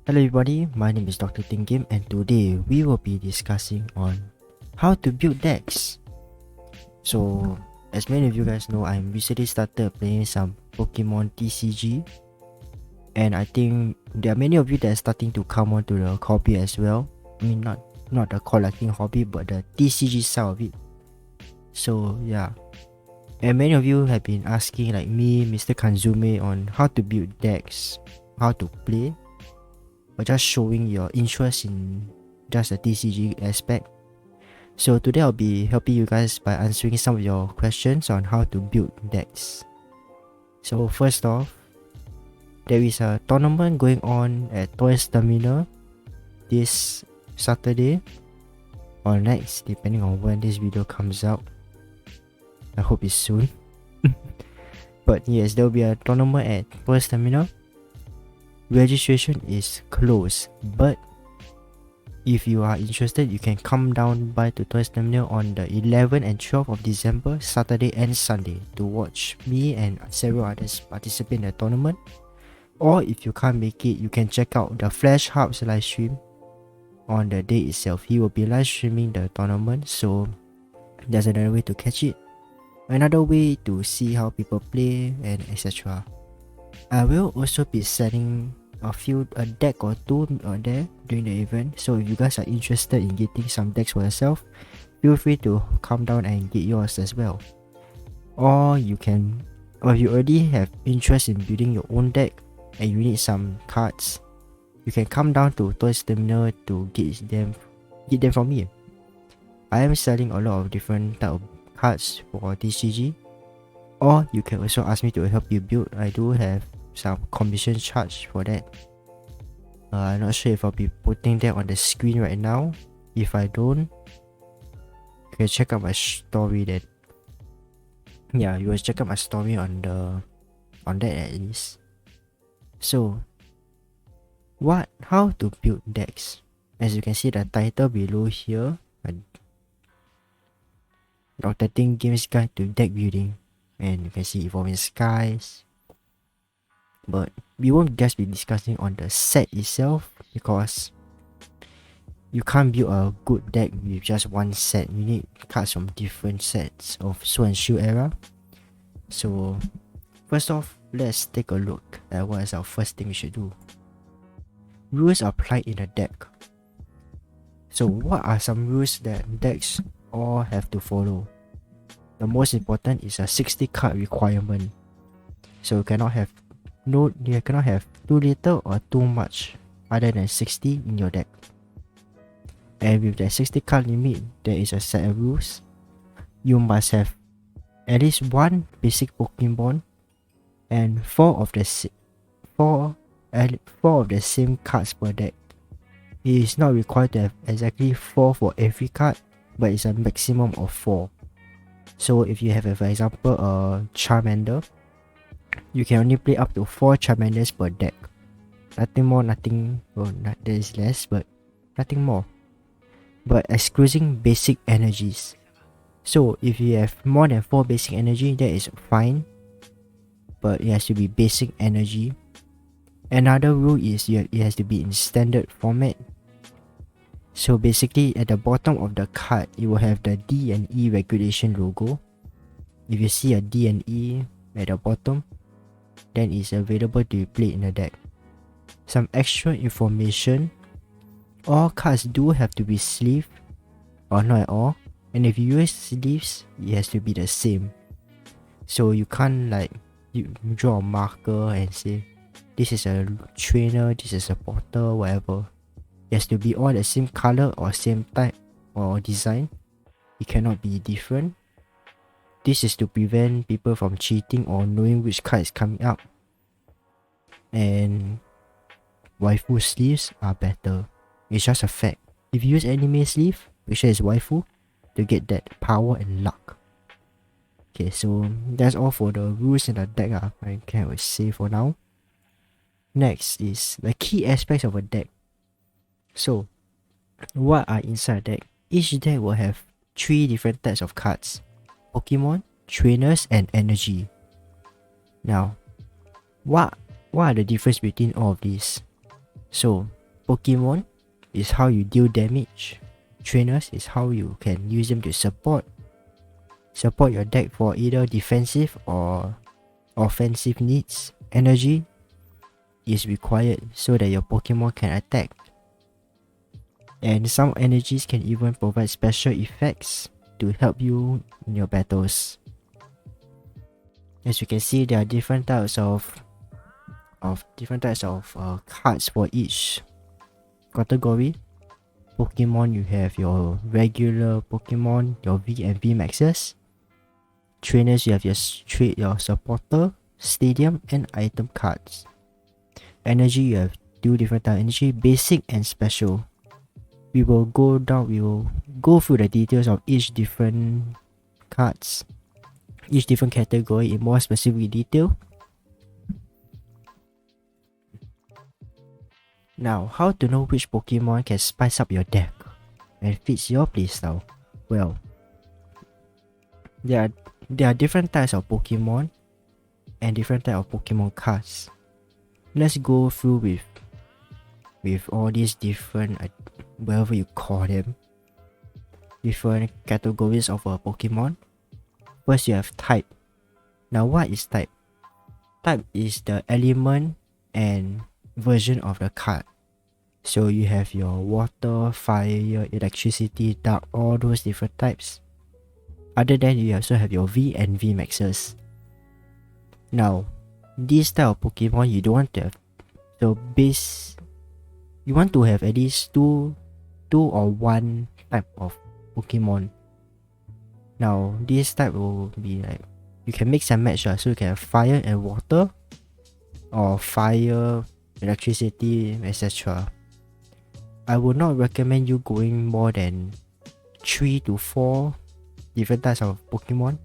Hello everybody, my name is Dr. Tingkim and today we will be discussing on how to build decks. So, as many of you guys know, I recently started playing some Pokemon TCG, and I think there are many of you that are starting to come on to the hobby as well. I mean, not the collecting hobby, but the TCG side of it. So yeah, and many of you have been asking like me, Mr. Kanzume, on how to build decks, how to play, or just showing your interest in just the TCG aspect. So today I'll be helping you guys by answering some of your questions on how to build decks. So first off, there is a tournament going on at Toys Terminal this Saturday or next, depending on when this video comes out. I hope it's soon. But yes, there will be a tournament at Toys Terminal. Registration is closed, but if you are interested, you can come down by to Toys Terminal on the 11th and 12th of December, Saturday and Sunday, to watch me and several others participate in the tournament. Or if you can't make it, you can check out the Flash Hub's live stream on the day itself. He will be live streaming the tournament, so there's another way to catch it. Another way to see how people play and etc. I will also be selling a deck or two there during the event, so if you guys are interested in getting some decks for yourself, feel free to come down and get yours as well. Or if you already have interest in building your own deck and you need some cards, you can come down to Toys Terminal to get them from me. I am selling a lot of different type of cards for TCG, or you can also ask me to help you build. I do have some commission charge for that. I'm not sure if I'll be putting that on the screen right now. If I don't, you can check out my story then. Yeah, you will check out my story on that at least. So how to build decks? As you can see the title below here, Dr. Tingkim's Guide to Deck Building, and you can see Evolving Skies. But we won't just be discussing on the set itself, because you can't build a good deck with just one set. You need cards from different sets of Sword and Shield era. So first off, let's take a look at what is our first thing we should do. Rules applied in a deck. So what are some rules that decks all have to follow? The most important is a 60 card requirement. So you cannot have too little or too much other than 60 in your deck. And with the 60 card limit, there is a set of rules. You must have at least one basic Pokemon and four of the same cards per deck. It is not required to have exactly 4 for every card, but it's a maximum of 4. So if you have, for example, a Charmander, you can only play up to 4 Charmanders per deck. Nothing more, there is less, but nothing more. But excluding basic energies. So if you have more than 4 basic energy, that is fine, but it has to be basic energy. Another rule is it has to be in standard format. So basically at the bottom of the card, it will have the D and E regulation logo. If you see a D and E at the bottom, then it's available to be played in the deck. Some extra information: all cards do have to be sleeved, or not at all, and if you use sleeves, it has to be the same. So you can't you draw a marker and say this is a trainer, this is a porter, whatever. It has to be all the same color or same type or design. It cannot be different. This is to prevent people from cheating or knowing which card is coming up. And waifu sleeves are better. It's just a fact. If you use anime sleeve, make sure it's waifu to get that power and luck. Okay, so that's all for the rules in the deck. I can say for now. Next is the key aspects of a deck. So, what are inside a deck? Each deck will have 3 different types of cards: Pokemon, trainers, and energy. Now, what are the difference between all of these? So, Pokemon is how you deal damage. Trainers is how you can use them to support your deck for either defensive or offensive needs. Energy is required so that your Pokemon can attack. And some energies can even provide special effects to help you in your battles. As you can see, there are different types of cards for each category. Pokemon, you have your regular Pokemon, your V and V Maxes. Trainers, you have your supporter, stadium, and item cards. Energy, you have two different types of energy, basic and special. We will go through the details of each different cards, each different category in more specific detail. Now, how to know which Pokemon can spice up your deck and fits your playstyle? Well, there are different types of Pokemon and different types of Pokemon cards. Let's go through with all these different, whatever you call them, different categories of a Pokemon. First, you have type. Now, what is type? Type is the element and version of the card. So you have your water, fire, electricity, dark, all those different types. Other than, you also have your V and V Maxes. Now, this type of Pokemon you don't want to have. So you want to have at least two or one type of Pokemon. Now, this type will be like, you can mix and match, so you can have fire and water, or fire, electricity, etc. I would not recommend you going more than 3 to 4 different types of Pokemon,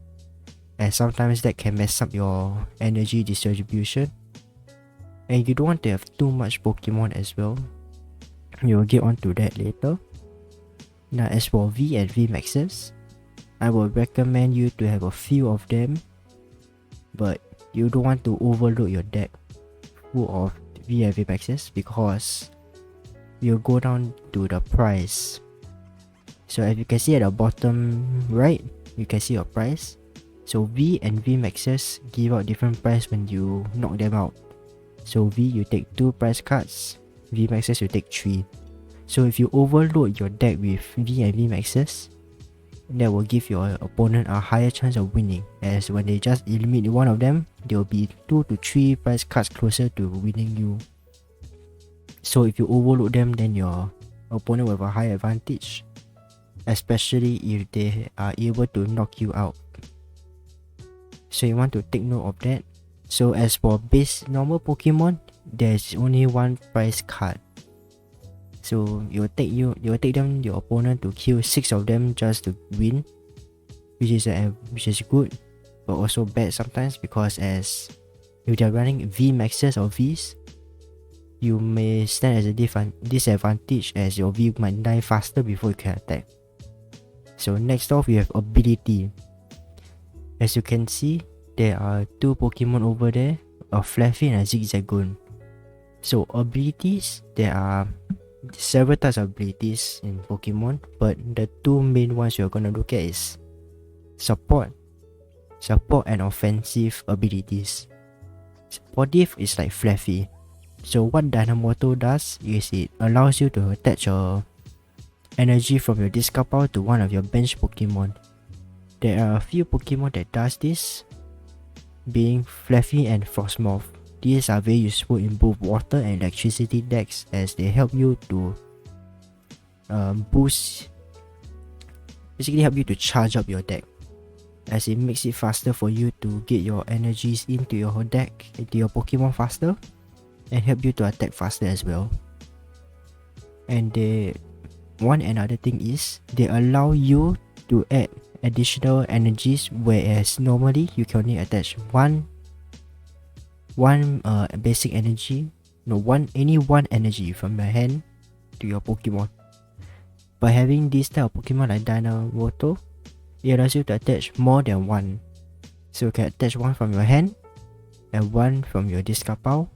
as sometimes that can mess up your energy distribution, and you don't want to have too much Pokemon as well. We will get onto that later. Now, as for V and V Maxes, I would recommend you to have a few of them, but you don't want to overload your deck full of V and V Maxes, because we'll go down to the price. So as you can see at the bottom right, you can see your price. So V and V Maxes give out different price when you knock them out. So V, you take 2 price cards, V Maxes you take 3. So if you overload your deck with V and V Maxes, that will give your opponent a higher chance of winning, as when they just eliminate one of them, there will be 2 to 3 price cards closer to winning you. So if you overload them, then your opponent will have a high advantage, especially if they are able to knock you out. So you want to take note of that. So as for base normal Pokemon, there's only one prize card. So it will take your opponent to kill 6 of them just to win, which is good, but also bad sometimes, because as if they're running V Maxes or Vs, you may stand as a disadvantage, as your V might die faster before you can attack. So next off, we have ability. As you can see, there are 2 Pokemon over there, a Fluffy and a Zigzagoon. So abilities, there are several types of abilities in Pokemon, but the 2 main ones you're gonna look at is support and offensive abilities. Supportive is like Fluffy. So what Dynamoto does is it allows you to attach your energy from your discard pile to one of your bench Pokemon. There are a few Pokemon that does this, being Fluffy and Frostmoth. These are very useful in both water and electricity decks, as they help you to help you to charge up your deck, as it makes it faster for you to get your energies into your deck, into your Pokemon faster, and help you to attack faster as well. And another thing is, they allow you to add additional energies, whereas normally you can only attach one basic energy, any one energy from your hand to your Pokemon. By having this type of Pokemon like Dynamoto, it allows you to attach more than one. So you can attach one from your hand and one from your discard pile.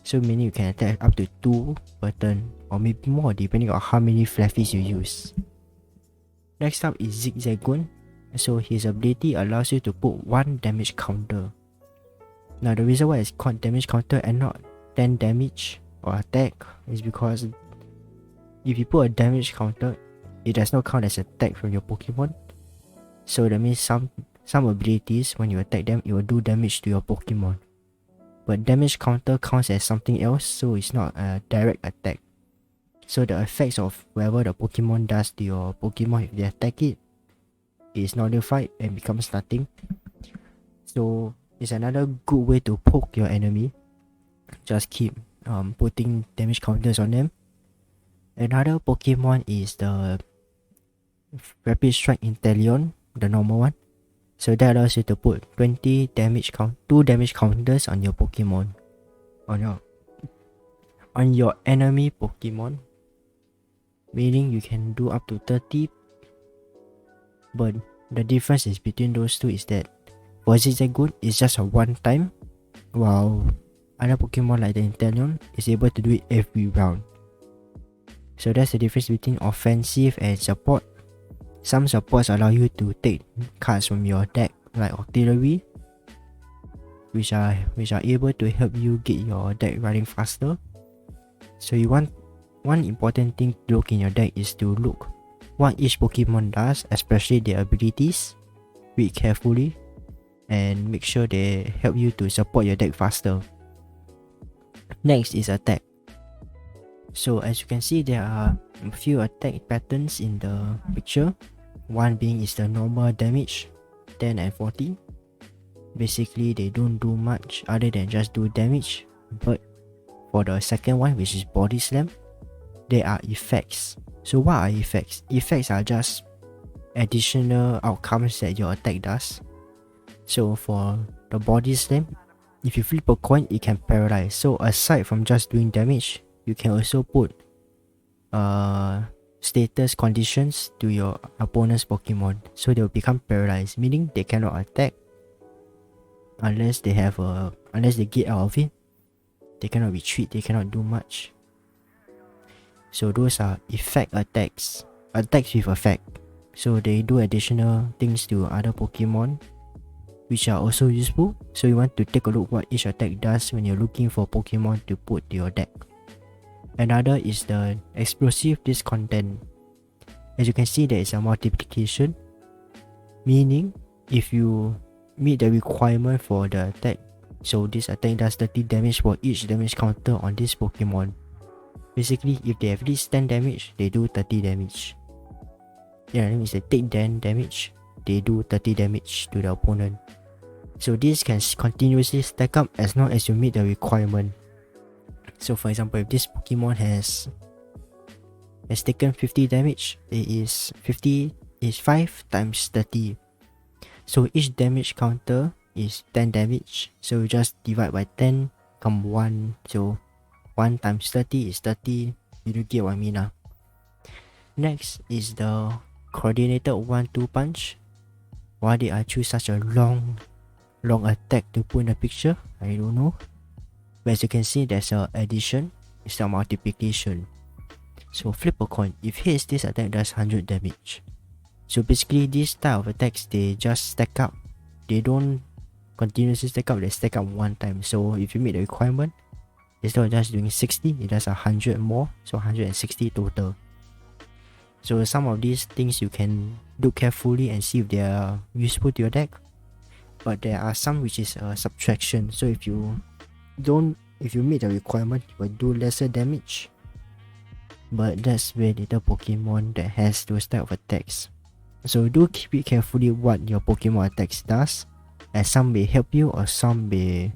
So meaning you can attack up to 2 per turn, or maybe more depending on how many fluffies you use. Next up is Zigzagoon. So his ability allows you to put 1 damage counter. Now the reason why it's called damage counter and not 10 damage or attack is because if you put a damage counter, it does not count as attack from your Pokemon. So that means some abilities, when you attack them, it will do damage to your Pokemon. But damage counter counts as something else, so it's not a direct attack. So the effects of whatever the Pokemon does to your Pokemon if they attack it is nullified and becomes nothing. So it's another good way to poke your enemy. Just keep putting damage counters on them. Another Pokemon is the Rapid Strike Inteleon, the normal one. So that allows you to put 2 damage counters on your Pokemon. On your enemy Pokemon. Meaning you can do up to 30. But the difference is between those two is that for Zigzagoon, it's just a one time, while other Pokemon like the Inteleon is able to do it every round. So that's the difference between offensive and support. Some supports allow you to take cards from your deck like Octillery, which are able to help you get your deck running faster. So you want one important thing to look in your deck is to look what each Pokemon does, especially their abilities. Read carefully and make sure they help you to support your deck faster. Next is attack. So as you can see, there are a few attack patterns in the picture. One being is the normal damage, 10 and 40. Basically they don't do much other than just do damage. But for the second one, which is body slam, there are effects. So what are effects? Effects are just additional outcomes that your attack does. So for the body slam, if you flip a coin, it can paralyze. So aside from just doing damage, you can also put status conditions to your opponent's Pokemon, so they will become paralyzed, meaning they cannot attack unless they get out of it. They cannot retreat, they cannot do much. So those are effect attacks with effect. So they do additional things to other Pokemon, which are also useful. So you want to take a look what each attack does when you're looking for Pokemon to put to your deck. Another is the explosive discontent. As you can see, there is a multiplication, meaning if you meet the requirement for the attack, so this attack does 30 damage for each damage counter on this Pokemon. Basically, if they have at least 10 damage, they do 30 damage. Yeah, that means they take 10 damage, they do 30 damage to the opponent. So this can continuously stack up as long as you meet the requirement. So for example, if this Pokemon has taken 50 damage, it is 5 times 30. So each damage counter is 10 damage. So you just divide by 10, come 1. So 1 times 30 is 30. You do get what I mean. Next is the coordinated 1-2 punch. Why did I choose such a long attack to put in the picture? I don't know. But as you can see, there's a addition, it's a multiplication. So flip a coin. If hits, this attack does 100 damage. So basically, this type of attacks, they just stack up. They don't continuously stack up, they stack up one time. So if you meet the requirement, instead of just doing 60, it does 100 more. So 160 total. So some of these things you can look carefully and see if they are useful to your deck. But there are some which is a subtraction. So if you meet the requirement, you will do lesser damage. But that's very little Pokemon that has those type of attacks. So do keep it carefully what your Pokemon attacks does, as some may help you or some may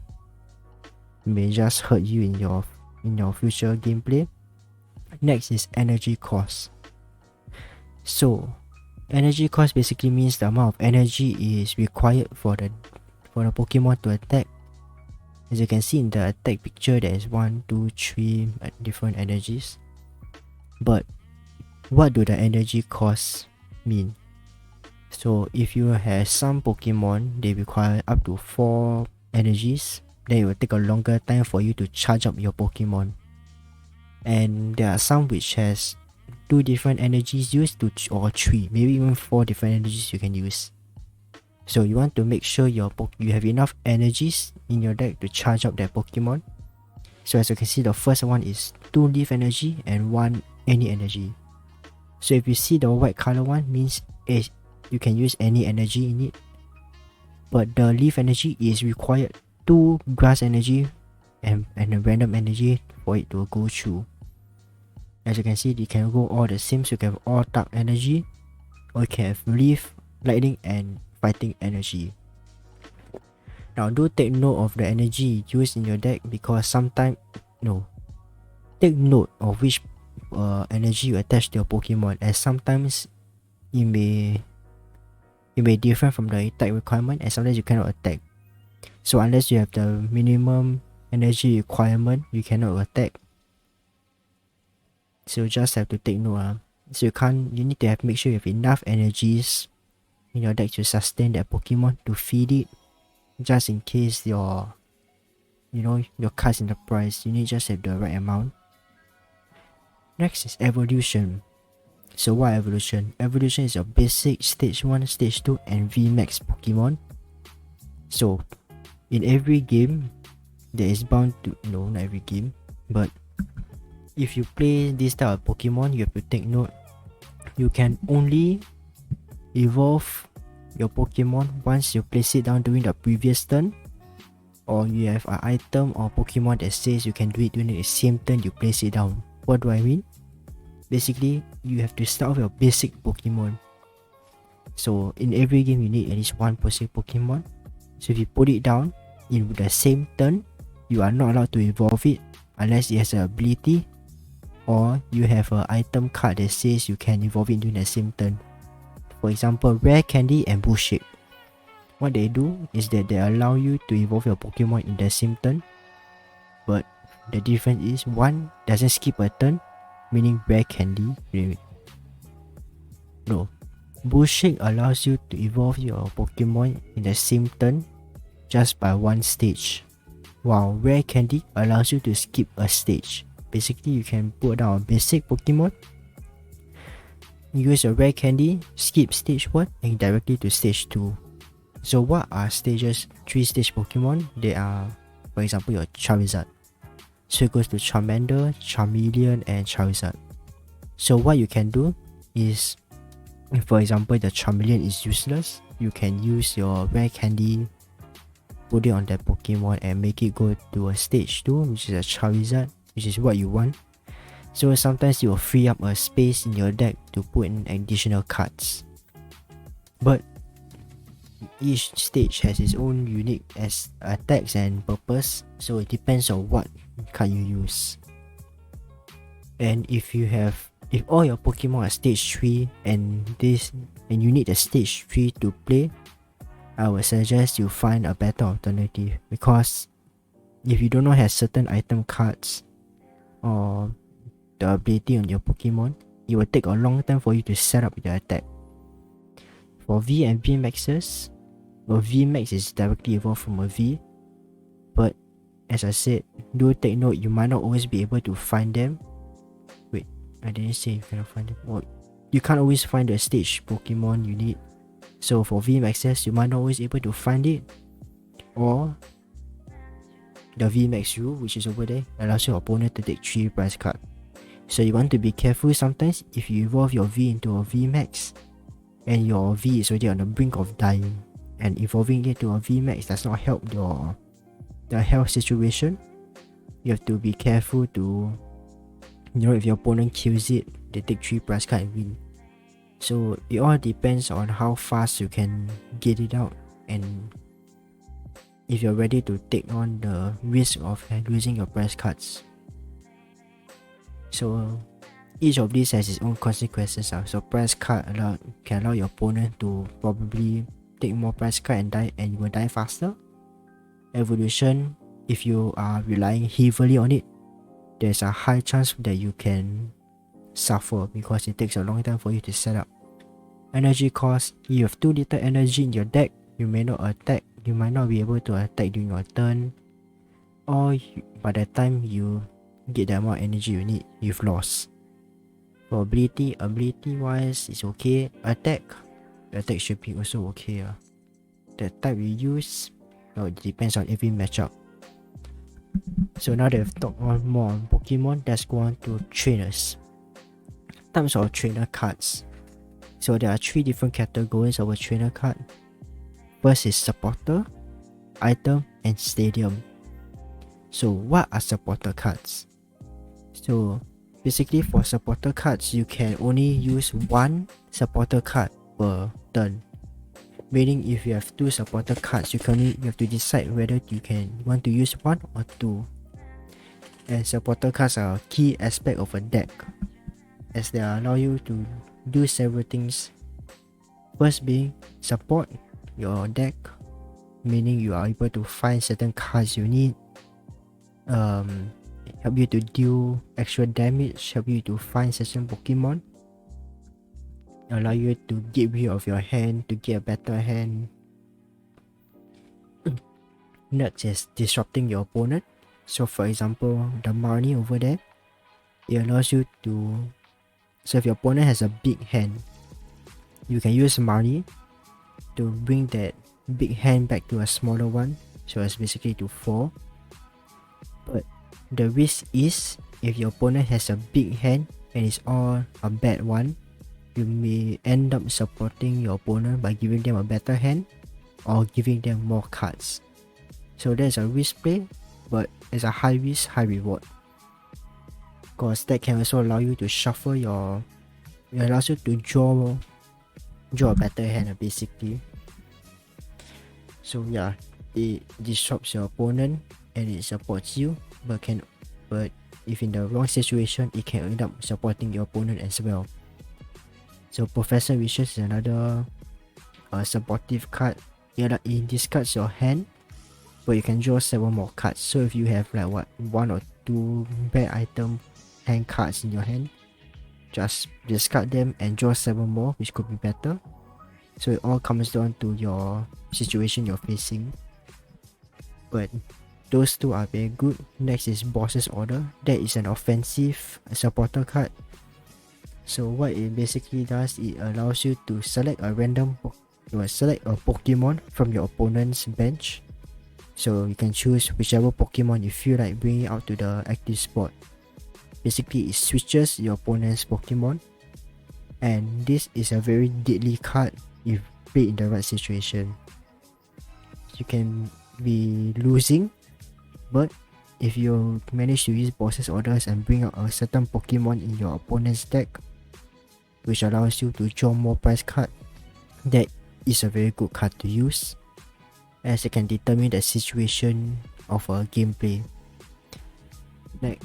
just hurt you in your future gameplay. Next is energy cost. So energy cost basically means the amount of energy is required for the Pokemon to attack. As you can see in the attack picture, there is 1, 2, 3 different energies. But what do the energy costs mean? So if you have some Pokemon, they require up to 4 energies. then it will take a longer time for you to charge up your Pokemon. And there are some which has 2 different energies used to or 3, maybe even 4 different energies you can use. So you want to make sure you have enough energies in your deck to charge up that Pokemon. So as you can see, the first one is 2 leaf energy and 1 any energy. So if you see the white color one, means you can use any energy in it. But the leaf energy is required 2 grass energy and a random energy for it to go through. As you can see, you can go all the same. So you can have all dark energy, or you can have leaf, lightning, and fighting energy. Now do take note of the energy used in your deck, because take note of which energy you attach to your Pokemon, as sometimes it may differ from the attack requirement, and sometimes you cannot attack. So unless you have the minimum energy requirement, you cannot attack. So you just have to take note. So you need to make sure you have enough energies in your deck to sustain that Pokemon, to feed it, just in case your cards in the price, you need just have the right amount. Next is evolution. So what evolution? Evolution is your basic stage 1, stage 2 and VMAX Pokemon. So in every game, there is bound to, not every game, but if you play this type of Pokemon, you have to take note, you can only evolve your Pokemon once you place it down during the previous turn, or you have an item or Pokemon that says you can do it during the same turn you place it down. What do I mean? Basically, you have to start with your basic Pokemon. So in every game, you need at least 1 basic Pokemon. So if you put it down in the same turn, you are not allowed to evolve it unless it has an ability, or you have an item card that says you can evolve it during the same turn. For example, Rare Candy and Bullshit. What they do is that they allow you to evolve your Pokemon in the same turn, but the difference is one doesn't skip a turn, meaning Rare Candy. No, Bullshit allows you to evolve your Pokemon in the same turn just by 1 stage, while Rare Candy allows you to skip a stage. Basically, you can put down a basic Pokemon, use a Rare Candy, skip stage 1 and directly to stage 2. So what are stages? 3 stage Pokemon. They are, for example, your Charizard. So it goes to Charmander, Charmeleon and Charizard. So what you can do is, for example, the Charmeleon is useless, you can use your Rare Candy, put it on that Pokemon and make it go to a stage 2, which is a Charizard, which is what you want. So sometimes you will free up a space in your deck to put in additional cards. But each stage has its own unique attacks and purpose, so it depends on what card you use. And if all your Pokemon are stage 3 and you need a stage 3 to play, I would suggest you find a better alternative, because if you do not have certain item cards or the ability on your Pokemon, it will take a long time for you to set up your attack. For V and V maxes, a V max is directly evolved from a V, but as I said, do take note, you might not always be able to find them. Wait, I didn't say you cannot find them. Well, you can't always find the stage Pokemon you need. So for V maxes, you might not always be able to find it, or the V max rule, which is over there, allows your opponent to take 3 prize cards. So you want to be careful sometimes if you evolve your V into a V max and your V is already on the brink of dying, and evolving it to a V max does not help the health situation. You have to be careful to, if your opponent kills it, they take 3 prize cards and win. So it all depends on how fast you can get it out, and if you're ready to take on the risk of losing your prize cards. So each of these has its own consequences. So prize card can allow your opponent to probably take more prize card and die, and you will die faster. Evolution, if you are relying heavily on it, there's a high chance that you can suffer because it takes a long time for you to set up. Energy cost, you have too little energy in your deck, you may not be able to attack during your turn. or by the time you get the amount of energy you need, you've lost. For ability wise, it's okay. Attack should be also okay. The type you use, it depends on every matchup. So now that we've talked more on Pokemon, let's go on to trainers. Types of trainer cards. So there are 3 different categories of a trainer card. First is supporter, item, and stadium. So what are supporter cards? So basically for supporter cards, you can only use 1 supporter card per turn. Meaning if you have 2 supporter cards, you have to decide whether you want to use 1 or 2. And supporter cards are a key aspect of a deck, as they allow you to do several things. First being support your deck, meaning you are able to find certain cards you need, help you to deal extra damage, help you to find certain Pokemon, allow you to get rid of your hand to get a better hand. Next is disrupting your opponent. So for example, the Marnie over there, it allows you to, so if your opponent has a big hand, you can use Marnie to bring that big hand back to a smaller one, so it's basically to 4. But the risk is, if your opponent has a big hand and it's all a bad one, you may end up supporting your opponent by giving them a better hand or giving them more cards. So there's a risk play, but it's a high risk, high reward. Because that can also allow you to shuffle it allows you to draw a better hand basically. So yeah, it disrupts your opponent and it supports you, but if in the wrong situation, it can end up supporting your opponent as well. So Professor Wishes is another supportive card. It discards your hand, but you can draw 7 more cards. So if you have like 1 or 2 bad item hand cards in your hand, just discard them and draw 7 more, which could be better. So it all comes down to your situation you're facing. But those 2 are very good. Next is Boss's Order. That is an offensive supporter card. So what it basically does, it allows you to select a Pokemon from your opponent's bench. So you can choose whichever Pokemon you feel like bringing out to the active spot. Basically, it switches your opponent's Pokemon, and this is a very deadly card if played in the right situation. You can be losing, but if you manage to use Boss's Orders and bring out a certain Pokemon in your opponent's deck, which allows you to draw more prize card, that is a very good card to use, as it can determine the situation of a gameplay.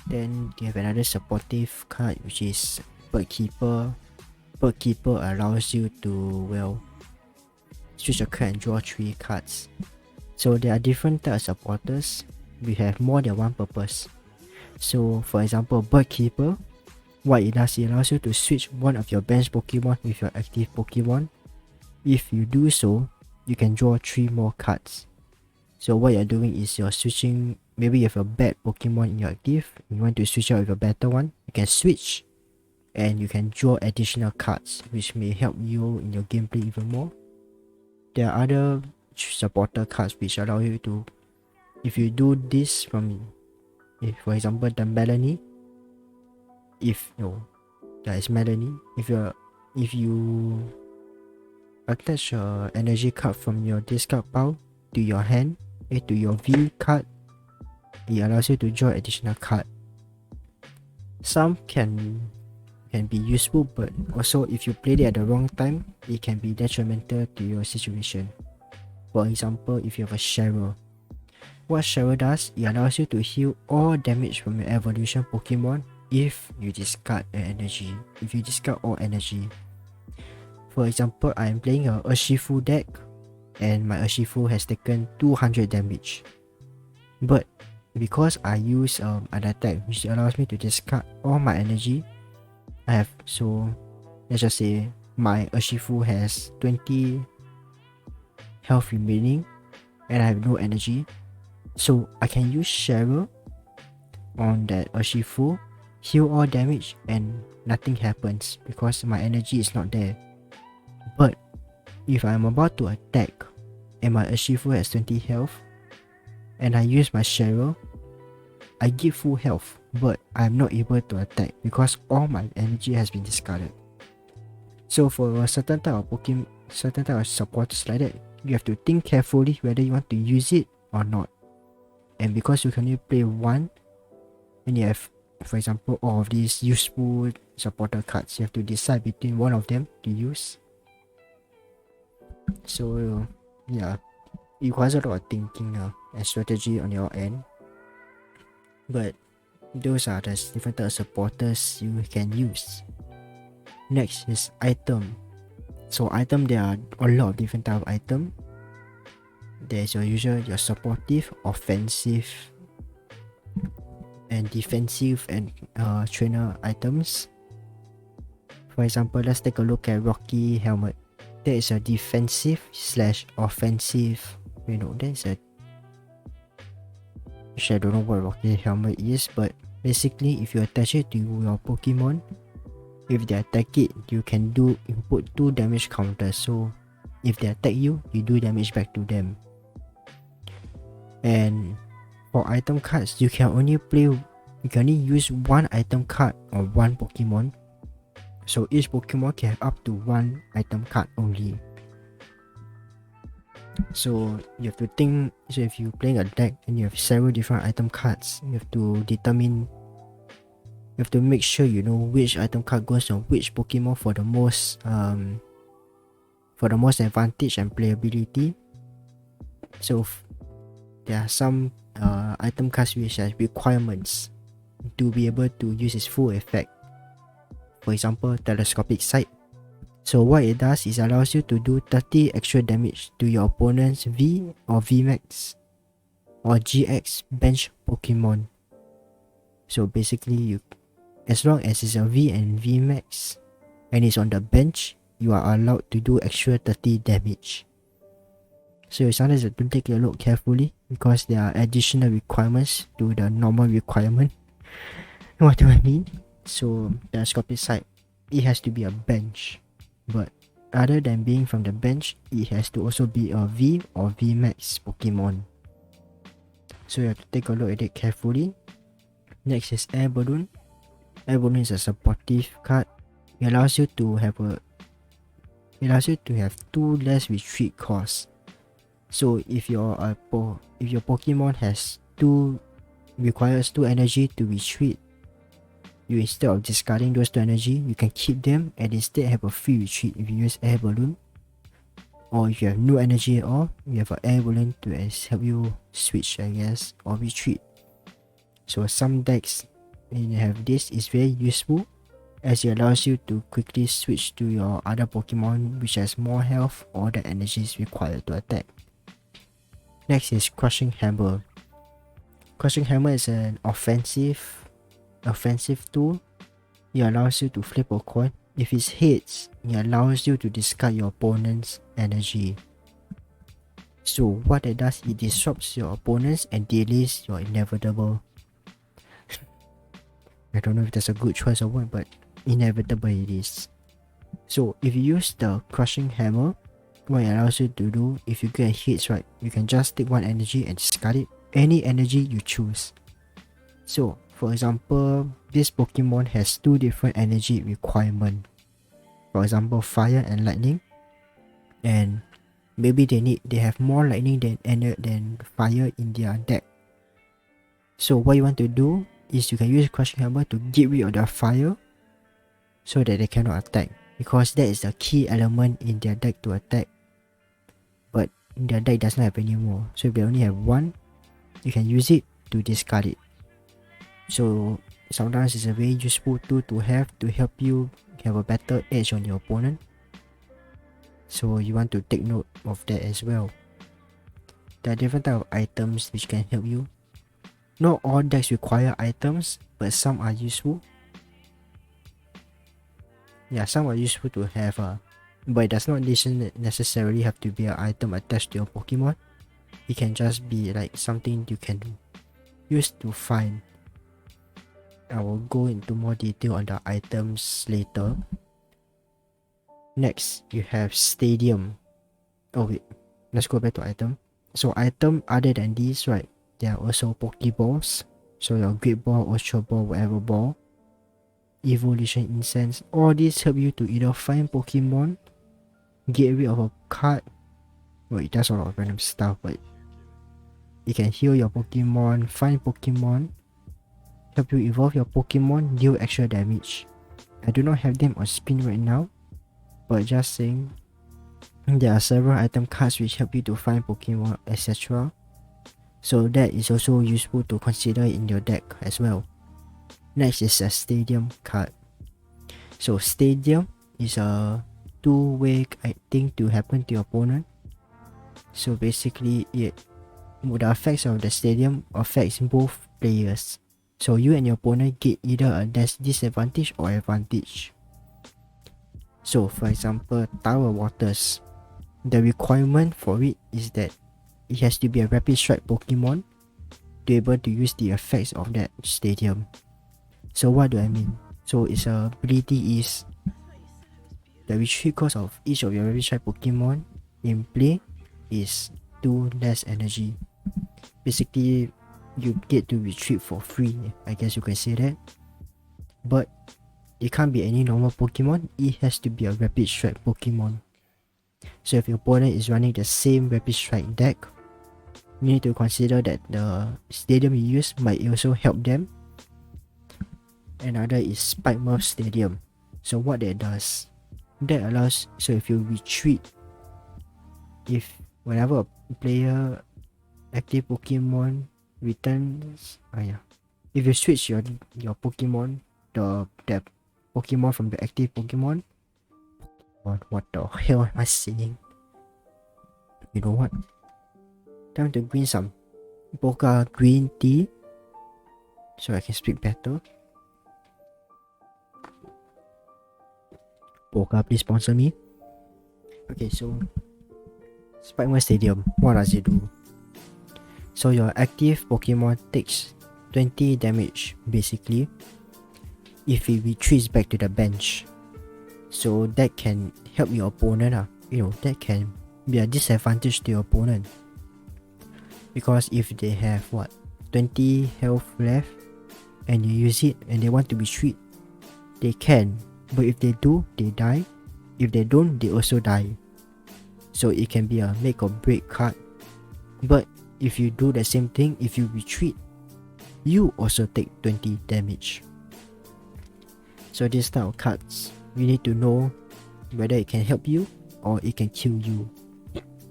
Then you have another supportive card, which is Bird Keeper. Bird Keeper allows you to, switch a card and draw 3 cards. So there are different types of supporters. We have more than one purpose. So for example, Bird Keeper, what it does, it allows you to switch one of your bench Pokemon with your active Pokemon. If you do so, you can draw 3 more cards. So what you're doing is you're switching, maybe you have a bad Pokemon in your active, you want to switch out with a better one, you can switch and you can draw additional cards, which may help you in your gameplay even more. There are other supporter cards which allow you to, if you do this for example the Melanie, if you attach an energy card from your discard pile to your hand, to your view card, it allows you to draw additional card. Some can be useful, but also if you play it at the wrong time, it can be detrimental to your situation. For example, if you have a Cheryl, what Cheryl does, it allows you to heal all damage from your evolution Pokemon if you discard all energy. For example, I am playing a Urshifu deck and my Urshifu has taken 200 damage. But because I use an attack which allows me to discard all my energy, let's just say my Urshifu has 20 health remaining and I have no energy. So I can use Cheryl on that Urshifu, heal all damage, and nothing happens because my energy is not there. But if I'm about to attack and my Urshifu has 20 health and I use my Cheryl, I get full health, but I'm not able to attack because all my energy has been discarded. So for a certain type of Pokemon, certain type of supporters like that, you have to think carefully whether you want to use it or not. And because you can only play one, and you have, for example, all of these useful supporter cards, you have to decide between one of them to use. So yeah, it requires a lot of thinking and strategy on your end. But those are the different types of supporters you can use. Next is item. So item, there are a lot of different type of item. There's your usual, your supportive, offensive, and defensive and trainer items. For example, let's take a look at Rocky Helmet. That is a defensive / offensive. You know, that's a... Actually, I don't know what Rocky Helmet is, but basically, if you attach it to your Pokemon, if they attack it, you can input 2 damage counters. So if they attack you, you do damage back to them. And for item cards, you can only use one item card or one Pokemon. So each Pokemon can have up to one item card only. So you have to think. So if you're playing a deck and you have several different item cards, you have to determine. You have to make sure you know which item card goes on which Pokemon for the most advantage and playability. So there are some item cards which have requirements to be able to use its full effect. For example, Telescopic Sight. So what it does is allows you to do 30 extra damage to your opponent's V or VMAX or GX bench Pokemon. So basically, as long as it's a V and VMAX and it's on the bench, you are allowed to do extra 30 damage. So sometimes you have to take a look carefully because there are additional requirements to the normal requirement. What do I mean? So Telescopic Sight, it has to be a bench, but other than being from the bench, it has to also be a V or VMAX Pokemon. So you have to take a look at it carefully. Next is Air Balloon. Air Balloon is a supportive card. It allows you to have 2 less retreat costs. So if your Pokemon requires 2 energy to retreat, you, instead of discarding those 2 energy, you can keep them and instead have a free retreat if you use Air Balloon. Or if you have no energy at all, you have an Air Balloon to help you switch, I guess, or retreat. So some decks, when you have this, is very useful as it allows you to quickly switch to your other Pokemon which has more health or the energy is required to attack. Next is Crushing Hammer. Crushing Hammer is an offensive tool. It allows you to flip a coin. If it hits, it allows you to discard your opponent's energy. So what it does, it disrupts your opponents and delays your inevitable. I don't know if that's a good choice or what, but inevitable it is. So if you use the Crushing Hammer, what it allows you to do, if you get hits right, you can just take 1 energy and discard it. Any energy you choose. So for example, this Pokemon has 2 different energy requirements. For example, fire and lightning. And maybe they have more lightning than fire in their deck. So what you want to do is you can use Crushing Hammer to get rid of their fire so that they cannot attack, because that is the key element in their deck to attack. But their deck does not have any more. So if they only have 1, you can use it to discard it. So sometimes it's a very useful tool to have to help you have a better edge on your opponent. So you want to take note of that as well. There are different types of items which can help you. Not all decks require items, but some are useful. Yeah, some are useful to have, but it does not necessarily have to be an item attached to your Pokemon. It can just be like something you can use to find. I will go into more detail on the items later. Next, you have Stadium. Oh wait, let's go back to item. So item other than these, right, there are also Pokeballs. So your Great Ball, Ultra Ball, whatever ball. Evolution Incense. All these help you to either find Pokemon, get rid of a card. Well, it does a lot of random stuff, but it can heal your Pokemon, find Pokemon, help you evolve your Pokemon, deal extra damage. I do not have them on spin right now, but just saying, there are several item cards which help you to find Pokemon, etc. So that is also useful to consider in your deck as well. Next is a Stadium card. So Stadium is a two-way thing to happen to your opponent. So basically, the effects of the Stadium affects both players. So you and your opponent get either a disadvantage or advantage. So for example, Tower Waters. The requirement for it is that it has to be a Rapid Strike Pokemon to be able to use the effects of that Stadium. So what do I mean? So its ability is the retreat cost of each of your Rapid Strike Pokemon in play is 2 less energy. Basically, you get to retreat for free, I guess you can say that. But it can't be any normal Pokemon, it has to be a Rapid Strike Pokemon. So if your opponent is running the same Rapid Strike deck, you need to consider that the Stadium you use might also help them. Another is Spikemurf Stadium. So what that does, that allows, so if you retreat, if whenever a player active Pokemon returns, if you switch your Pokemon, that Pokemon from the active Pokemon, what the hell am I saying? You know what? Time to green some Poké green tea so I can speak better. Poké, please sponsor me. Okay, so Spikemurf Stadium, what does it do? So your active Pokemon takes 20 damage basically if it retreats back to the bench. So that can help your opponent, that can be a disadvantage to your opponent. Because if they have 20 health left and you use it and they want to retreat, they can. But if they do, they die. If they don't, they also die. So it can be a make or break card. But if you do the same thing, if you retreat, you also take 20 damage. So this type of cards, you need to know whether it can help you or it can kill you.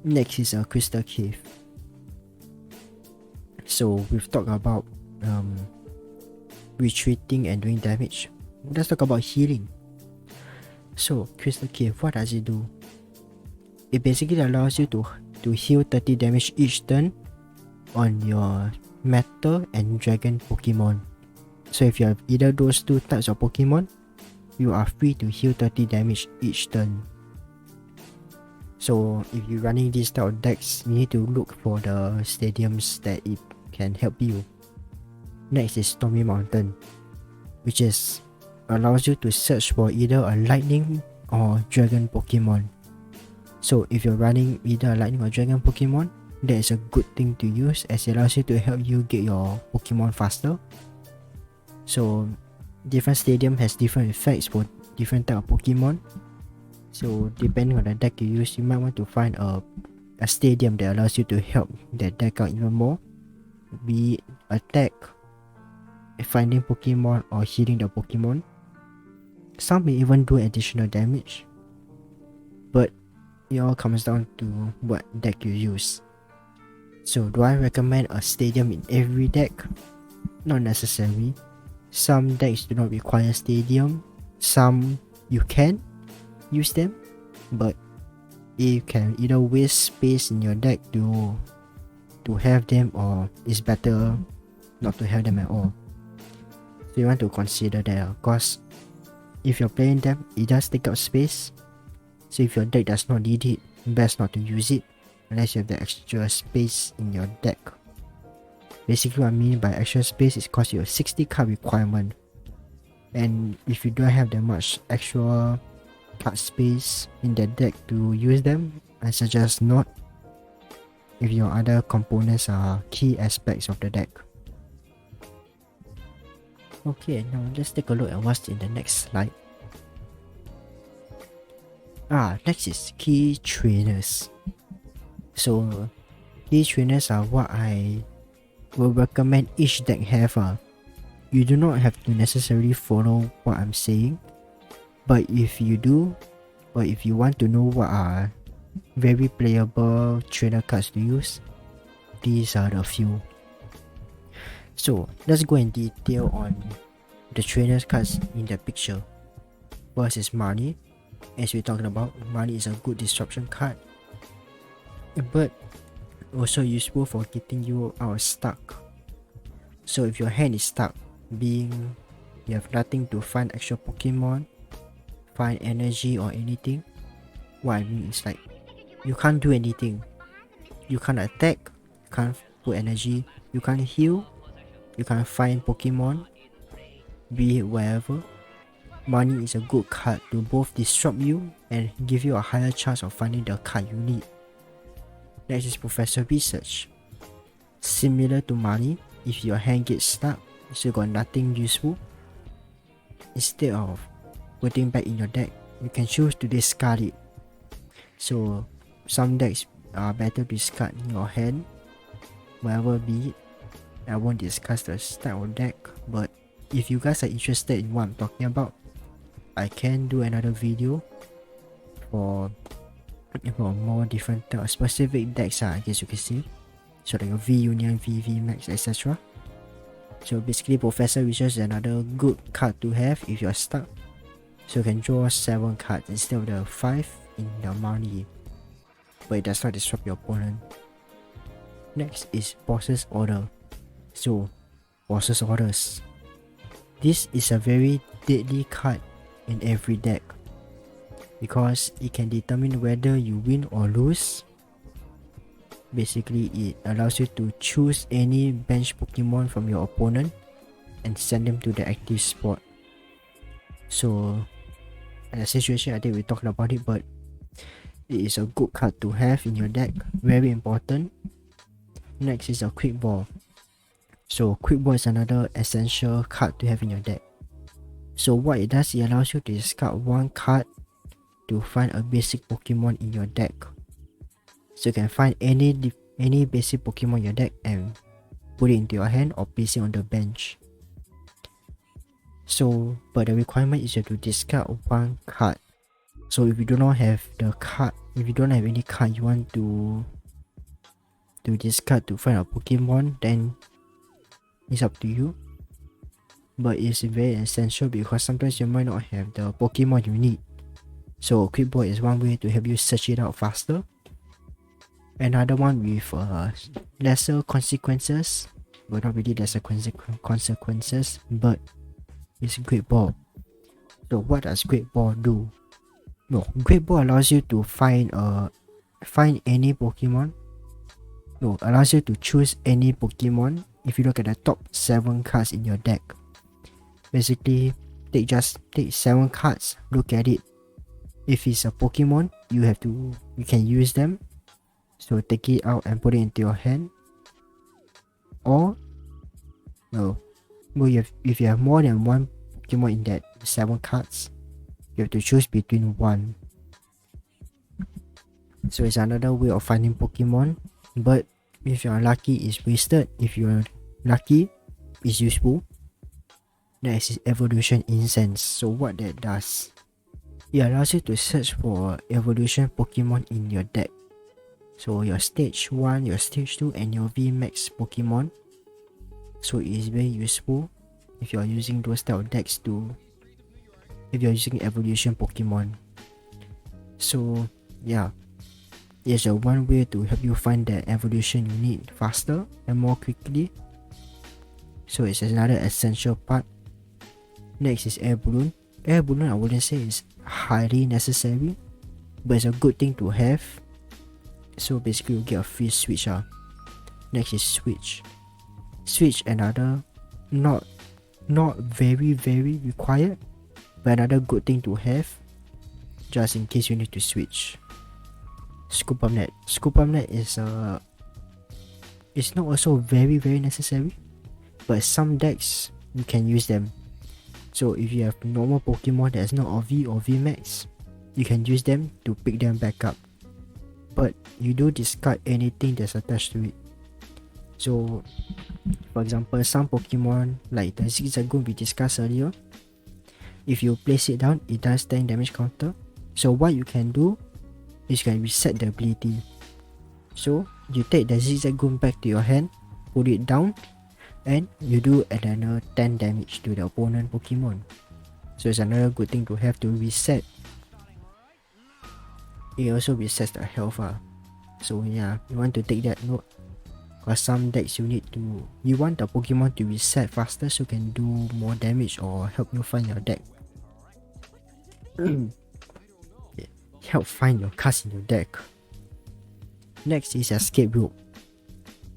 Next is a Crystal Cave. So we've talked about retreating and doing damage. Let's talk about healing. So Crystal Cave, what does it do? It basically allows you to heal 30 damage each turn on your Metal and Dragon Pokemon. So if you have either those two types of Pokemon, you are free to heal 30 damage each turn. So if you're running these type of decks, you need to look for the stadiums that it can help you. Next is Stormy Mountain, which allows you to search for either a Lightning or Dragon Pokemon. So if you're running either a Lightning or Dragon Pokemon, that is a good thing to use as it allows you to help you get your Pokemon faster. So different stadium has different effects for different type of Pokemon. So depending on the deck you use, you might want to find a stadium that allows you to help that deck out even more. Be it attack, finding Pokemon, or healing the Pokemon. Some may even do additional damage. But it all comes down to what deck you use. So do I recommend a stadium in every deck? Not necessarily. Some decks do not require stadium. Some you can use them, but you can either waste space in your deck to have them, or it's better not to have them at all. So you want to consider that, of course. If you're playing them, it does take up space. So if your deck does not need it, best not to use it. unless you have the extra space in your deck. Basically what I mean by extra space is cause you have 60 card requirement, and if you don't have that much extra card space in the deck to use them, I suggest not if your other components are key aspects of the deck. Okay, now let's take a look at what's in the next slide. Next is key trainers. So key trainers are what I will recommend each deck have. You do not have to necessarily follow what I'm saying, but if you do, or if you want to know what are very playable trainer cards to use, these are the few. So let's go in detail on the trainers cards in the picture. First is Marnie. As we talked about, Marnie is a good disruption card, but also useful for getting you out of stuck. So if your hand is stuck, being you have nothing to find extra Pokemon, find energy or anything, what I mean is like you can't do anything. You can't attack, you can't put energy, you can't heal, you can't find Pokemon, be it wherever. Marnie is a good card to both disrupt you and give you a higher chance of finding the card you need. Next is Professor Research. Similar to Marnie, if your hand gets stuck, so you got nothing useful, instead of putting back in your deck, you can choose to discard it. So some decks are better to discard in your hand, wherever be it. I won't discuss the style of deck, but if you guys are interested in what I'm talking about, I can do another video for more different type of specific decks, I guess you can see. So like a V Union, VV Max, etc. So basically Professor Research is another good card to have if you're stuck. So you can draw 7 cards instead of the 5 in the Marnie, but it does not disrupt your opponent. Next is Boss's Order. So Boss's Orders. This is a very deadly card in every deck, because it can determine whether you win or lose. Basically, it allows you to choose any bench Pokemon from your opponent and send them to the active spot. So, in a situation, I think we talked about it, but it is a good card to have in your deck, very important. Next is a Quick Ball. So, Quick Ball is another essential card to have in your deck. So, what it does, it allows you to discard 1 card to find a basic Pokemon in your deck. So you can find any basic Pokemon in your deck and put it into your hand or place it on the bench. So, but the requirement is you have to discard 1 card. So if you do not have the card, if you don't have any card you want to discard to find a Pokemon, then it's up to you. But it's very essential because sometimes you might not have the Pokemon you need. So Quick Ball is one way to help you search it out faster. Another one with lesser consequences, well, not really lesser consequences, but it's Great Ball. So what does Great Ball do? No, Great Ball allows you to find any Pokemon. No, allows you to choose any Pokemon. If you look at the top 7 cards in your deck, basically take 7 cards, look at it. If it's a Pokemon, you can use them. So take it out and put it into your hand. Or no, if you have more than 1 Pokemon in that 7 cards, you have to choose between 1. So it's another way of finding Pokemon, but if you're unlucky, it's wasted. If you're lucky, it's useful. Next is Evolution Incense. So what that does, it allows you to search for evolution Pokemon in your deck. So your stage 1, your stage 2 and your VMAX Pokemon. So it is very useful if you are using those type of decks if you are using evolution Pokemon. So yeah, it's a one way to help you find the evolution you need faster and more quickly. So it's another essential part. Next is Air Balloon. Air Balloon, I wouldn't say is highly necessary, but it's a good thing to have. So basically you get a free switch. Next is switch. Switch, another not very required, but another good thing to have just in case you need to switch. Scoop up net. Scoop up net is it's not also very necessary, but some decks you can use them. So if you have normal Pokemon that's not OV or VMAX, you can use them to pick them back up, but you do discard anything that's attached to it. So for example, some Pokemon like the Zigzagoon we discussed earlier, if you place it down, it does 10 damage counter. So what you can do is you can reset the ability. So you take the Zigzagoon back to your hand, put it down, and you do another 10 damage to the opponent Pokemon. So it's another good thing to have to reset. It also resets the health. So yeah, you want to take that note. Because some decks you want the Pokemon to reset faster so you can do more damage or help you find your deck. Help find your cards in your deck. Next is Escape Rope.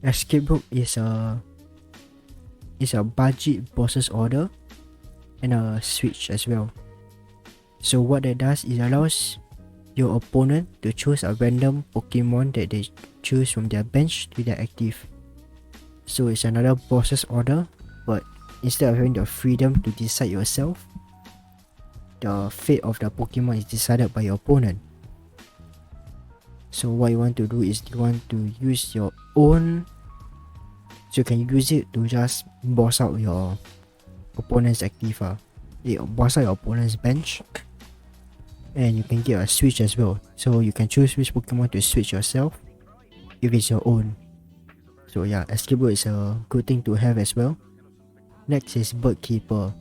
Escape Rope is a budget boss's order and a switch as well. So what that does is allows your opponent to choose a random Pokemon that they choose from their bench to their active. So it's another boss's order, but instead of having the freedom to decide yourself, the fate of the Pokemon is decided by your opponent. So what you want to do is you want to use your own, so you can use it to just boss out your opponent's active. Boss out your opponent's bench, and you can get a switch as well. So you can choose which Pokemon to switch yourself if it's your own. So yeah, Escape Rope is a good thing to have as well. Next is Bird Keeper.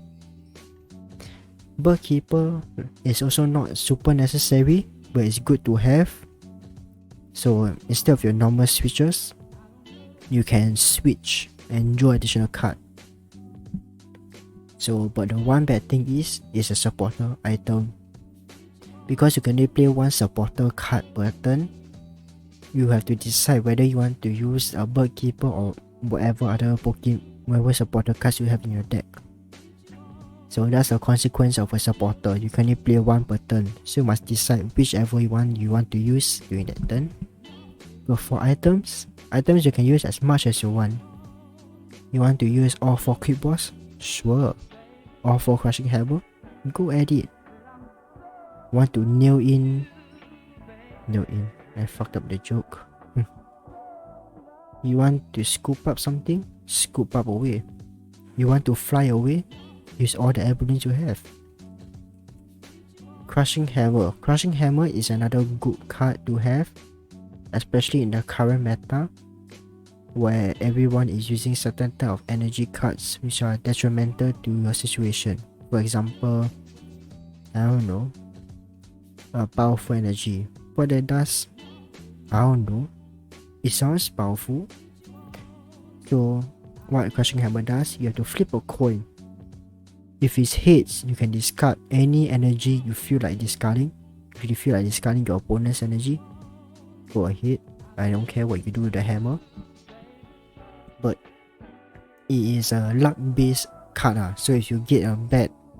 Bird Keeper is also not super necessary, but it's good to have. So instead of your normal switches, you can switch and draw additional card. So but the one bad thing is a supporter item. Because you can only play one supporter card per turn, you have to decide whether you want to use a Bird Keeper or whatever supporter cards you have in your deck. So that's the consequence of a supporter. You can only play one per turn, so you must decide whichever one you want to use during that turn. But for items you can use as much as you want. You want to use all 4 Quick Balls? Sure. All 4 Crushing Hammer? Go at it. Want to nail in, I fucked up the joke. You want to scoop up something? Scoop up away. You want to fly away? Use all the air balloons you have. Crushing Hammer. Crushing Hammer is another good card to have, especially in the current meta, where everyone is using certain type of energy cards which are detrimental to your situation. For example, I don't know, powerful energy. What that does, I don't know. It sounds powerful. So what Crushing Hammer does, you have to flip a coin. If it's heads, you can discard any energy you feel like discarding. If you feel like discarding your opponent's energy, go ahead. I don't care what you do with the hammer. But it is a luck based card. So if you get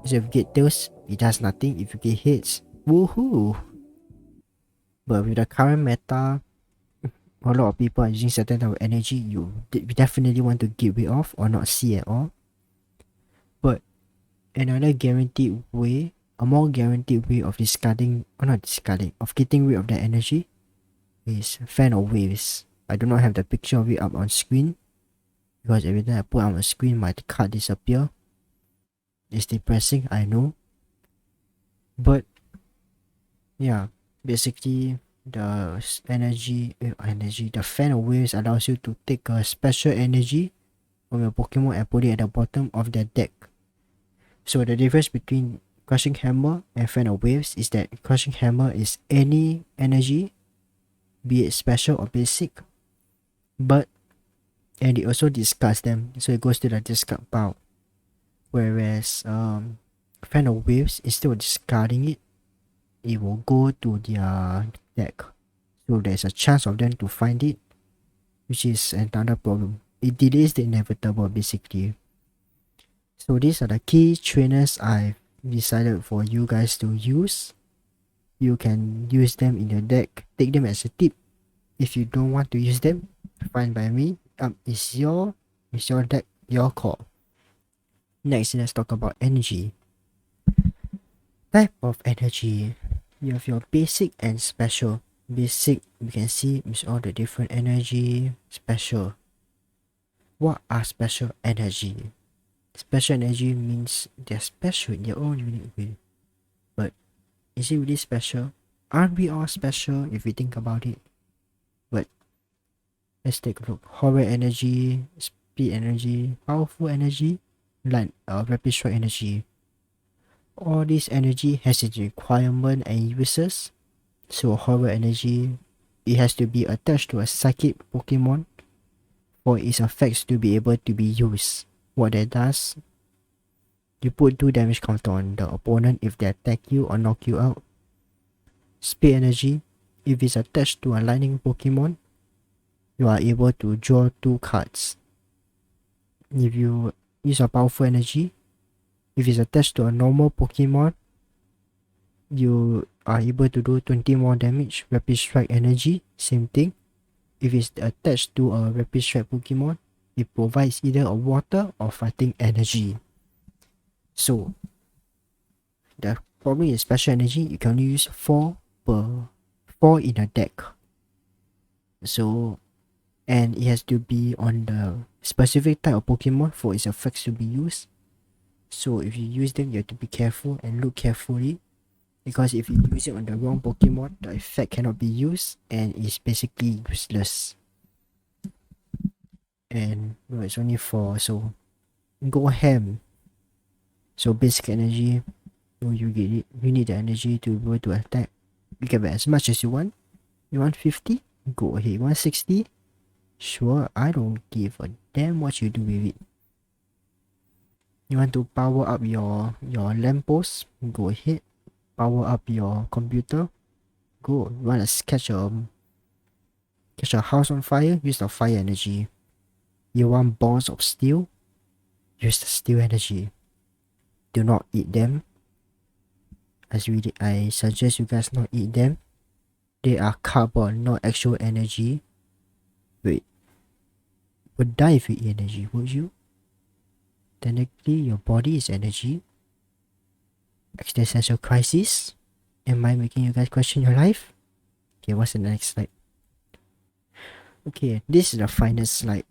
if you get tails, it does nothing. If you get hits, woohoo! But with the current meta, a lot of people are using certain type of energy you definitely want to get rid of or not see at all. But another guaranteed way, a more guaranteed way of getting rid of that energy is Fan of Waves. I do not have the picture of it up on screen because every time I put on the screen my card disappear. It's depressing, I know. But yeah, basically the Fan of Waves allows you to take a special energy from your Pokemon and put it at the bottom of their deck. So the difference between Crushing Hammer and Fan of Waves is that Crushing Hammer is any energy, be it special or basic, and it also discards them, so it goes to the discard pile. Whereas Fan of Waves, instead of discarding it, it will go to their deck. so there's a chance of them to find it, which is another problem. It delays the inevitable basically. So these are the key trainers I've decided for you guys to use. You can use them in your deck, take them as a tip. If you don't want to use them, fine by me. It's your deck, your call. Next, let's talk about energy. Type of energy. You have your basic and special. Basic, you can see is all the different energy. Special. What are special energy? Special energy means they're special in their own unique way. But is it really special? Aren't we all special if we think about it? But let's take a look. Horror energy, speed energy, powerful energy, light rapid strike energy. All this energy has its requirement and uses. So horror energy, it has to be attached to a psychic Pokemon for its effects to be able to be used. What that does, you put 2 damage counter on the opponent if they attack you or knock you out. Speed energy, if it's attached to a lightning Pokemon, you are able to draw 2 cards. If you use a powerful energy, if it's attached to a normal Pokemon, you are able to do 20 more damage. Rapid strike energy, same thing. If it's attached to a rapid strike Pokemon, it provides either a water or fighting energy. So the problem is special energy, you can only use 4 in a deck. So, and it has to be on the specific type of Pokemon for its effects to be used. So if you use them, you have to be careful and look carefully, because if you use it on the wrong Pokemon, the effect cannot be used and is basically useless. And well, it's only 4, so go ham. So basic energy, you get it. You need the energy to be able to attack. You can buy as much as you want. You want 50? Go ahead. You want 60? Sure, I don't give a damn what you do with it. You want to power up your lamppost? Go ahead. Power up your computer? Go. You want to catch a house on fire? Use the fire energy. You want balls of steel? Use the steel energy. Do not eat them. I suggest you guys not eat them. They are carbon, not actual energy. Wait. Would die if you eat energy, would you? Technically, your body is energy. Existential crisis? Am I making you guys question your life? Okay, what's the next slide? Okay, this is the final slide.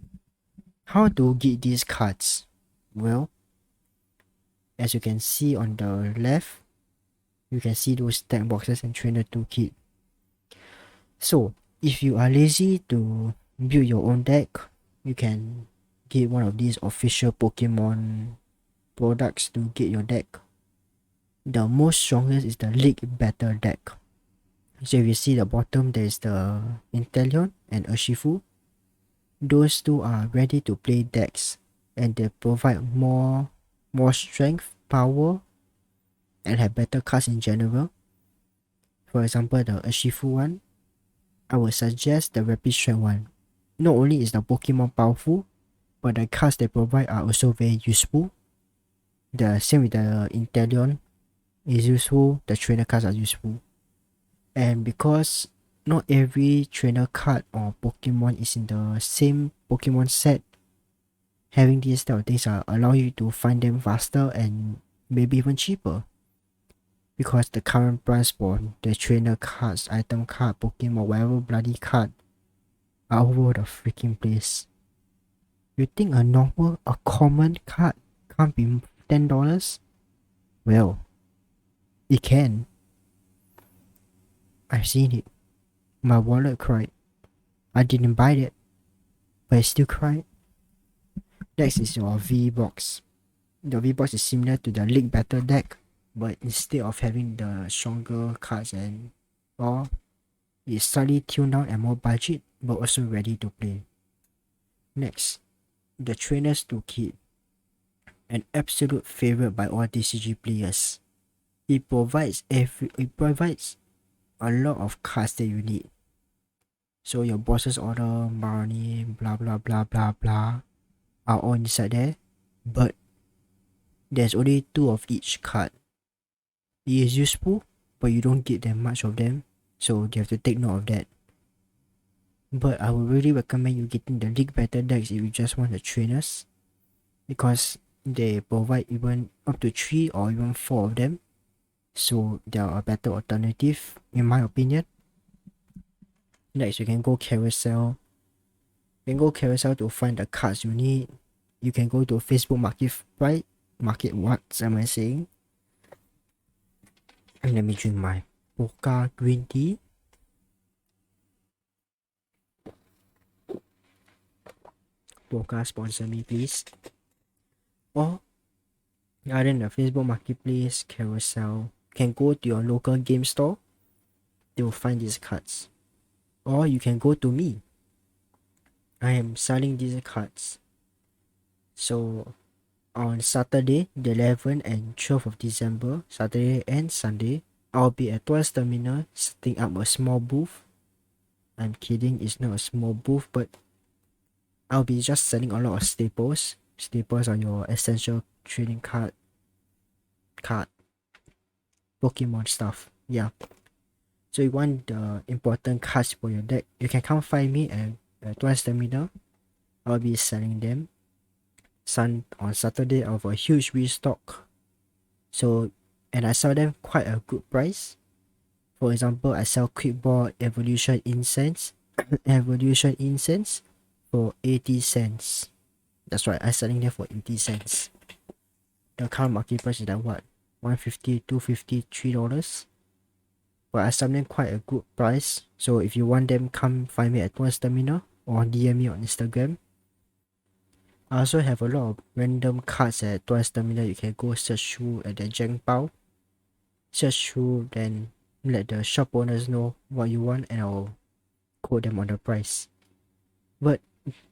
How to get these cards? Well, as you can see on the left, you can see those deck boxes and trainer toolkit. So, if you are lazy to build your own deck, you can get one of these official Pokemon products to get your deck. The most strongest is the League Battle deck. So if you see the bottom, there is the Inteleon and Urshifu. Those two are ready to play decks, and they provide more strength, power, and have better cards in general. For example, the Urshifu one, I would suggest the Rapid Strike one. Not only is the Pokemon powerful, but the cards they provide are also very useful. The same with the Inteleon is useful, the trainer cards are useful. And because not every trainer card or Pokemon is in the same Pokemon set, having these type of things allow you to find them faster and maybe even cheaper. Because the current price for the trainer cards, item card, Pokemon, whatever bloody card are all over the freaking place. You think a common card can't be $10? Well, it can. I've seen it. My wallet cried. I didn't buy it, but it still cried. Next is your V-Box. The V-Box is similar to the League Battle deck, but instead of having the stronger cards and all, it's slightly tuned down and more budget, but also ready to play. Next, the Trainer's Toolkit. An absolute favorite by all TCG players. It provides a lot of cards that you need. So your boss's order, Barney, blah blah blah blah blah, are all inside there, but there's only 2 of each card. It is useful, but you don't get that much of them, so you have to take note of that. But I would really recommend you getting the League Battle decks if you just want the trainers, because they provide even up to 3 or even 4 of them, so they are a better alternative in my opinion. Next, you can go Carousel. You can go Carousel to find the cards you need. You can go to Facebook Market, what am I saying? And let me drink my Pokka green tea. Pokka sponsor me please. Or other than the Facebook Marketplace, Carousel, you can go to your local game store. They will find these cards. Or you can go to me. I am selling these cards. So on Saturday, the 11th and 12th of December, Saturday and Sunday, I'll be at Tuas Terminal setting up a small booth. I'm kidding, it's not a small booth, but I'll be just selling a lot of staples. Staples are your essential trading card Pokemon stuff. Yeah. So you want the important cards for your deck, you can come find me at Tuas Terminal. I'll be selling them. On Saturday, I have a huge restock. So, and I sell them quite a good price. For example, I sell Quickball Evolution Incense, for 80 cents. That's right, I'm selling them for 80 cents. The current market price is like what? $150, $250, $3. But I sell them quite a good price. So if you want them, come find me at Tuas Terminal or DM me on Instagram. I also have a lot of random cards at Tuas Terminal. You can go search through at the Zheng Bao. Search through, then let the shop owners know what you want and I'll quote them on the price. But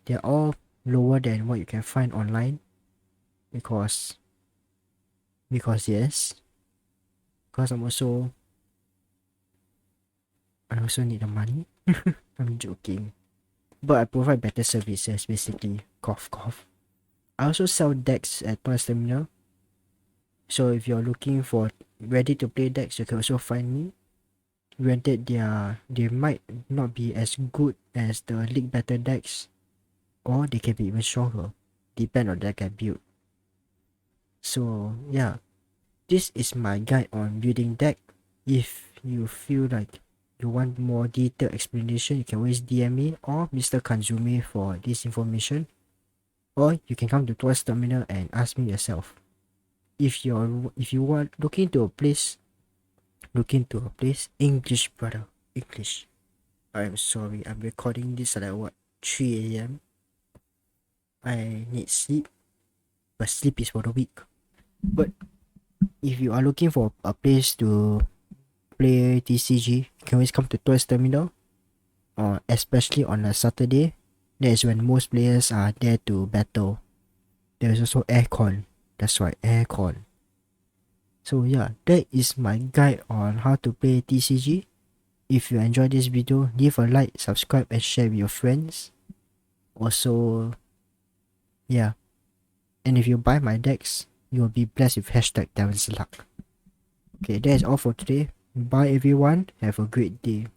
they're all lower than what you can find online. Because yes. Because I also need the money. I'm joking. But I provide better services basically. Cough cough. I also sell decks at Tuas Terminal. So if you're looking for ready to play decks, you can also find me. Granted, they might not be as good as the League Battle decks, or they can be even stronger, depend on the deck I build. So yeah, this is my guide on building deck. If you feel like you want more detailed explanation, you can always DM me or Mr. Kanzumi for this information, or you can come to Tuas Terminal and ask me yourself. If you are looking to a place, English brother, English. I'm sorry, I'm recording this at like what, 3 AM. I need sleep, but sleep is for the weak. But if you are looking for a place to play TCG, you can always come to Tuas Terminal, or especially on a Saturday. That is when most players are there to battle. There is also aircon. That's right, aircon. So yeah, that is my guide on how to play TCG. If you enjoyed this video, leave a like, subscribe and share with your friends. Also, yeah, and if you buy my decks, you will be blessed with #Devil's Luck. Okay, that is all for today. Bye everyone, have a great day.